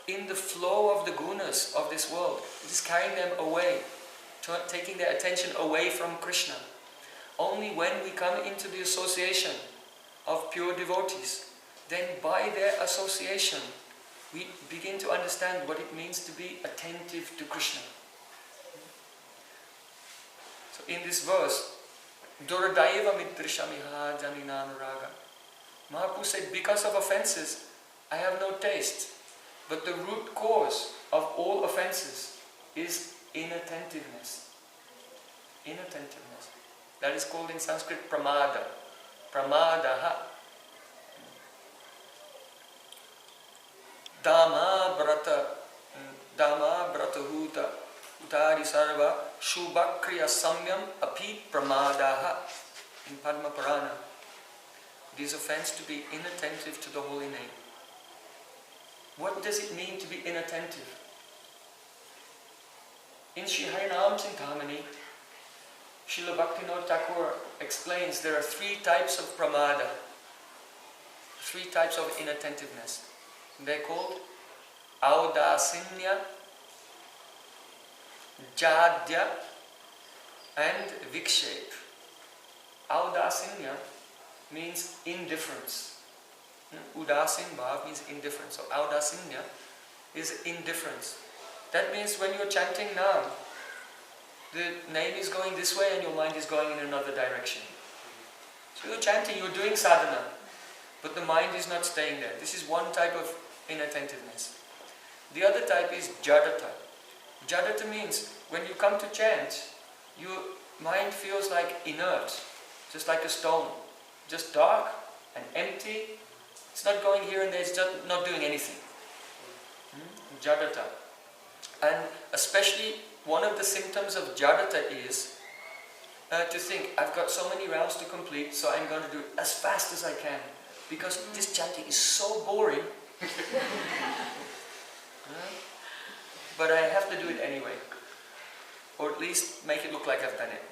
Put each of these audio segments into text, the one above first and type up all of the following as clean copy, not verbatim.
in the flow of the gunas of this world. It is carrying them away, taking their attention away from Krishna. Only when we come into the association of pure devotees, then by their association, we begin to understand what it means to be attentive to Krishna. So in this verse, Duradaiva mitrishamiha janinanuraga. Mahaprabhu said, because of offenses, I have no taste. But the root cause of all offenses is inattentiveness. Inattentiveness. That is called in Sanskrit pramada. Pramadaha. Dama bratahuta utari sarva shubhakriya samyam api pramadaha. In Padma Purana, it is offense to be inattentive to the holy name. What does it mean to be inattentive? In Sri Harinam Chintamani, Srila Bhaktivinoda Thakur explains there are 3 types of pramada, 3 types of inattentiveness. They're called audasinya, jadya, and vikshep. Audasinya means indifference. Udasin bhav means indifference. So audasinya is indifference. That means when you're chanting now, the name is going this way and your mind is going in another direction. So you're chanting, you're doing sadhana, but the mind is not staying there. This is one type of inattentiveness. The other type is jadata. Jadata means when you come to chant, your mind feels like inert, just like a stone, just dark and empty. It's not going here and there, it's just not doing anything. Jadata. And especially one of the symptoms of jadata is to think, I've got so many rounds to complete, so I'm going to do it as fast as I can. Because this chanting is so boring. But I have to do it anyway. Or at least make it look like I've done it.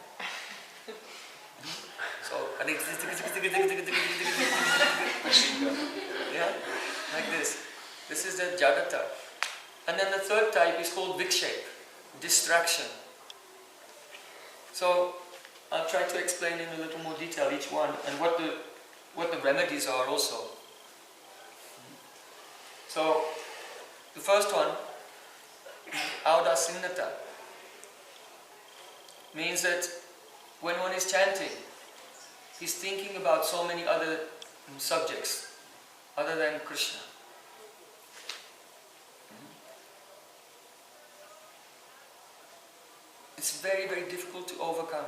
So, yeah, like this. This is the jadata. And then the third type is called vikshep, distraction. So, I'll try to explain in a little more detail each one and what the remedies are also. So, the first one, audasinnata, means that when one is chanting, he's thinking about so many other subjects other than Krishna. It's very, very difficult to overcome.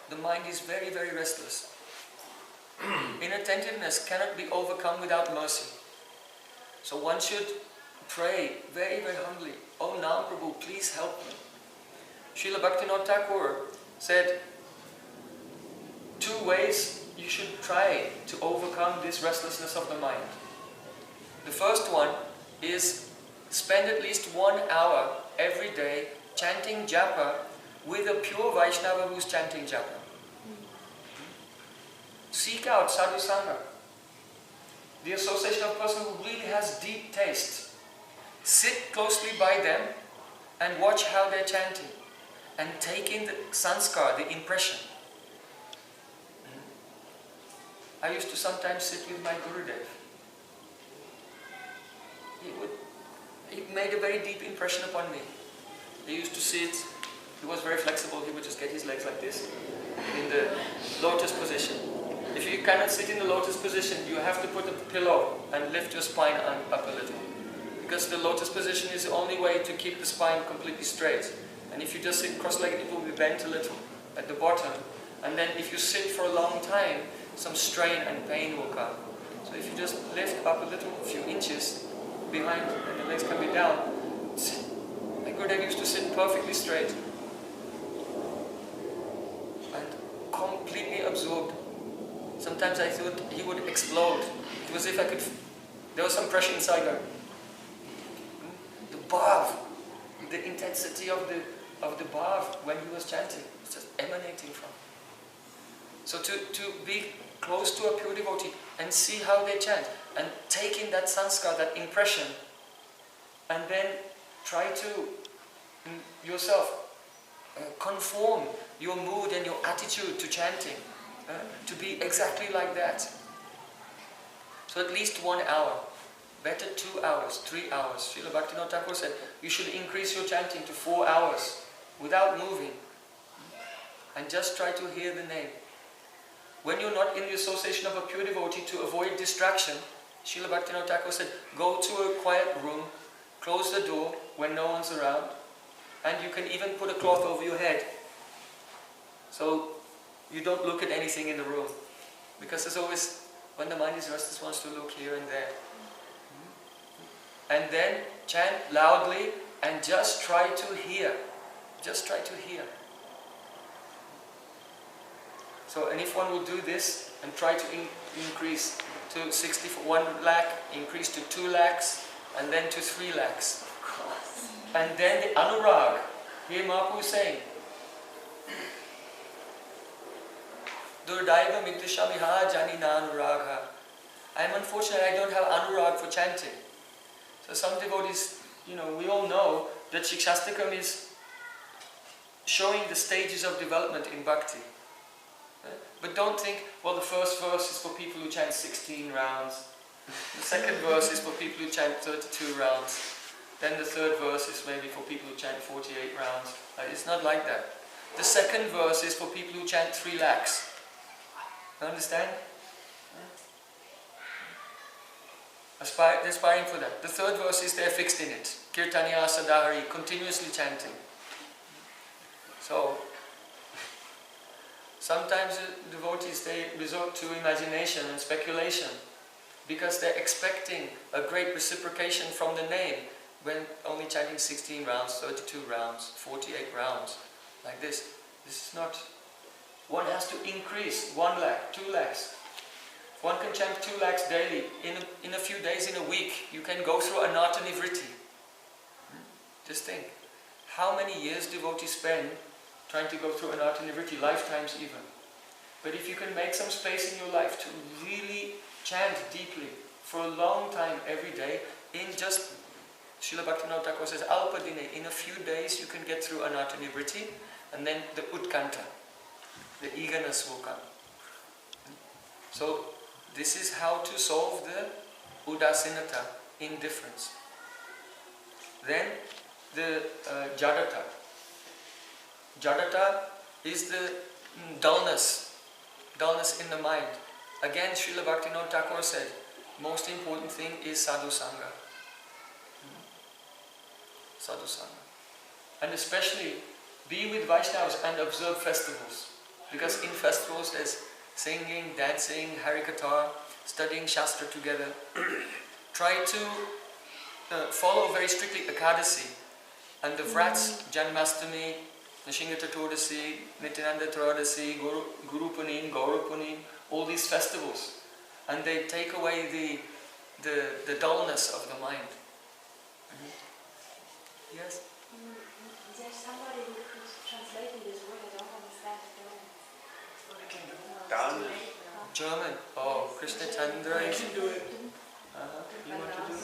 The mind is very, very restless. Inattentiveness cannot be overcome without mercy. So one should pray very, very humbly, "Oh Nam Prabhu, please help me." Srila Bhaktivinoda Thakur said, 2 ways you should try to overcome this restlessness of the mind. The first one is spend at least 1 hour every day chanting japa with a pure Vaishnava who's chanting japa. Seek out sadhu sangha, the association of a person who really has deep taste. Sit closely by them and watch how they're chanting and take in the sanskar, the impression. I used to sometimes sit with my Gurudev. He made a very deep impression upon me. He used to sit, he was very flexible, he would just get his legs like this, in the lotus position. If you cannot sit in the lotus position, you have to put a pillow and lift your spine up a little. Because the lotus position is the only way to keep the spine completely straight. And if you just sit cross-legged, it will be bent a little at the bottom. And then if you sit for a long time, some strain and pain will come. So if you just lift up a little, a few inches behind, and the legs can be down, my Gurudev used to sit perfectly straight. And completely absorbed. Sometimes I thought he would explode. It was as if I could, there was some pressure inside her. The bhav, the intensity of the bhav when he was chanting, it's just emanating from. So to be close to a pure devotee and see how they chant and take in that sanskar, that impression, and then try to yourself conform your mood and your attitude to chanting to be exactly like that. So at least 1 hour, better 2 hours, 3 hours. Srila Bhaktivinoda Thakur said you should increase your chanting to 4 hours without moving, and just try to hear the name. When you're not in the association of a pure devotee, to avoid distraction, Srila Bhaktivinoda Thakur said, go to a quiet room, close the door when no one's around, and you can even put a cloth over your head, so you don't look at anything in the room. Because there's always, when the mind is restless, wants to look here and there. And then chant loudly and just try to hear. Just try to hear. So, and if one will do this and try to increase to 1 lakh, increase to 2 lakhs, and then to 3 lakhs. And then the anurag. Here Mahaprabhu is saying, Durdaiva mitishamiha janina anuragha. I am unfortunate I don't have anurag for chanting. So some devotees, we all know that Shikshastakam is showing the stages of development in bhakti. But don't think, well, the first verse is for people who chant 16 rounds. The second verse is for people who chant 32 rounds. Then the third verse is maybe for people who chant 48 rounds. It's not like that. The second verse is for people who chant 3 lakhs. Understand? Aspiring for that. The third verse is they're fixed in it. Kirtaniya sadahari, continuously chanting. So, sometimes devotees, they resort to imagination and speculation because they're expecting a great reciprocation from the name when only chanting 16 rounds, 32 rounds, 48 rounds, like this. This is not... One has to increase 1 lakh, 2 lakhs. If one can chant 2 lakhs daily, in a few days, in a week, you can go through Anata Nivritti. Just think, how many years devotees spend trying to go through Anata Nivritti, lifetimes even. But if you can make some space in your life to really chant deeply for a long time every day, in just, Srila Bhaktivinoda Thakur says, Alpadine, in a few days you can get through Anata Nivritti, and then the Utkanta, the eagerness will come. So, this is how to solve the udasinata, indifference. Then, the jadata. Jadata is the dullness in the mind. Again, Srila Bhaktivinoda Thakur said, most important thing is sadhu sangha. Sadhu sangha. And especially, be with Vaishnavas and observe festivals. Because in festivals there's singing, dancing, harikatha, studying Shastra together. Try to follow very strictly Ekadasi. And the vrats, Janmastami, Nishinga Chaturdasi, Nityananda Trodasi, Guru Punim, Gaura Punim, all these festivals. And they take away the dullness of the mind. Yes? Is there somebody who could translate this word? I don't understand German. German. Oh, Krishna Chandra. I can do it. You want to do it?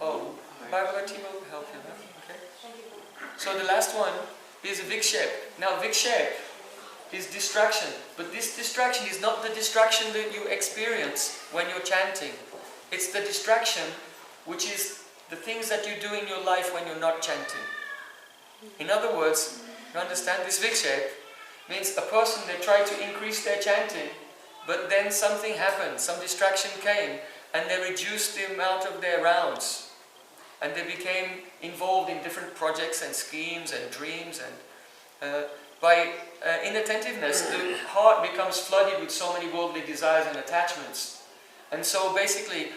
Oh, Bhagavati will help you. Okay. So the last one is Vikshep. Now Vikshep is distraction. But this distraction is not the distraction that you experience when you're chanting. It's the distraction which is the things that you do in your life when you're not chanting. In other words, you understand this Vikshep means a person, they try to increase their chanting, but then something happened, some distraction came, and they reduced the amount of their rounds. And they became involved in different projects and schemes and dreams, and by inattentiveness, the heart becomes flooded with so many worldly desires and attachments. And so basically,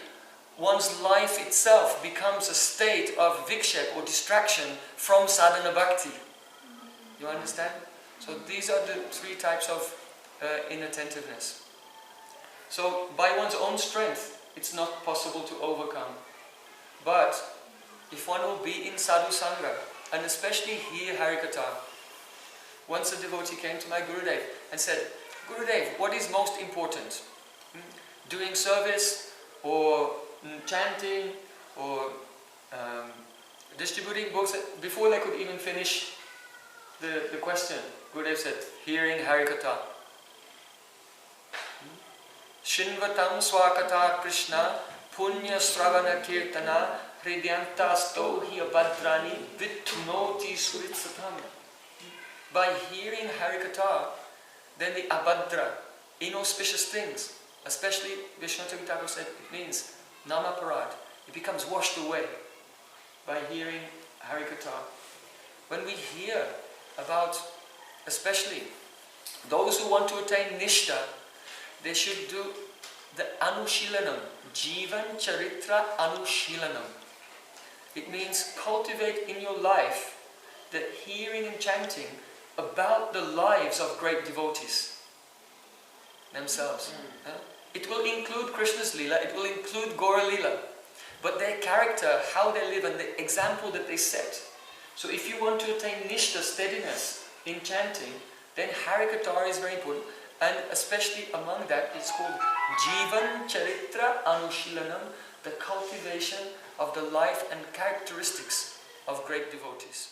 one's life itself becomes a state of vikshep or distraction from sadhana bhakti. You understand? So these are the 3 types of inattentiveness. So by one's own strength, it's not possible to overcome. But if one will be in sadhu sangha, and especially hear Harikatha. Once a devotee came to my Gurudev and said, Gurudev, what is most important? Doing service, or chanting, or distributing books, before they could even finish the question, Gurudev said, hearing Harikatha. Shinvatam swakata Krishna, punya sravana kirtana, hridyantasto hi abhadrani vittunoti suritsatam. By hearing Harikatha, then the abhadra, inauspicious things, especially Vishwanath Thakur said, it means namaparad. It becomes washed away by hearing Harikatha. When we hear about, especially those who want to attain Nishta, they should do the Anushilanam, Jivan Charitra Anushilanam. It means cultivate in your life the hearing and chanting about the lives of great devotees themselves. It will include Krishna's Leela, it will include Gaura Leela, but their character, how they live and the example that they set. So if you want to attain Nishta, steadiness in chanting, then Harikatha is very important, and especially among that it's called Jivan Charitra Anushilanam, the cultivation of the life and characteristics of great devotees.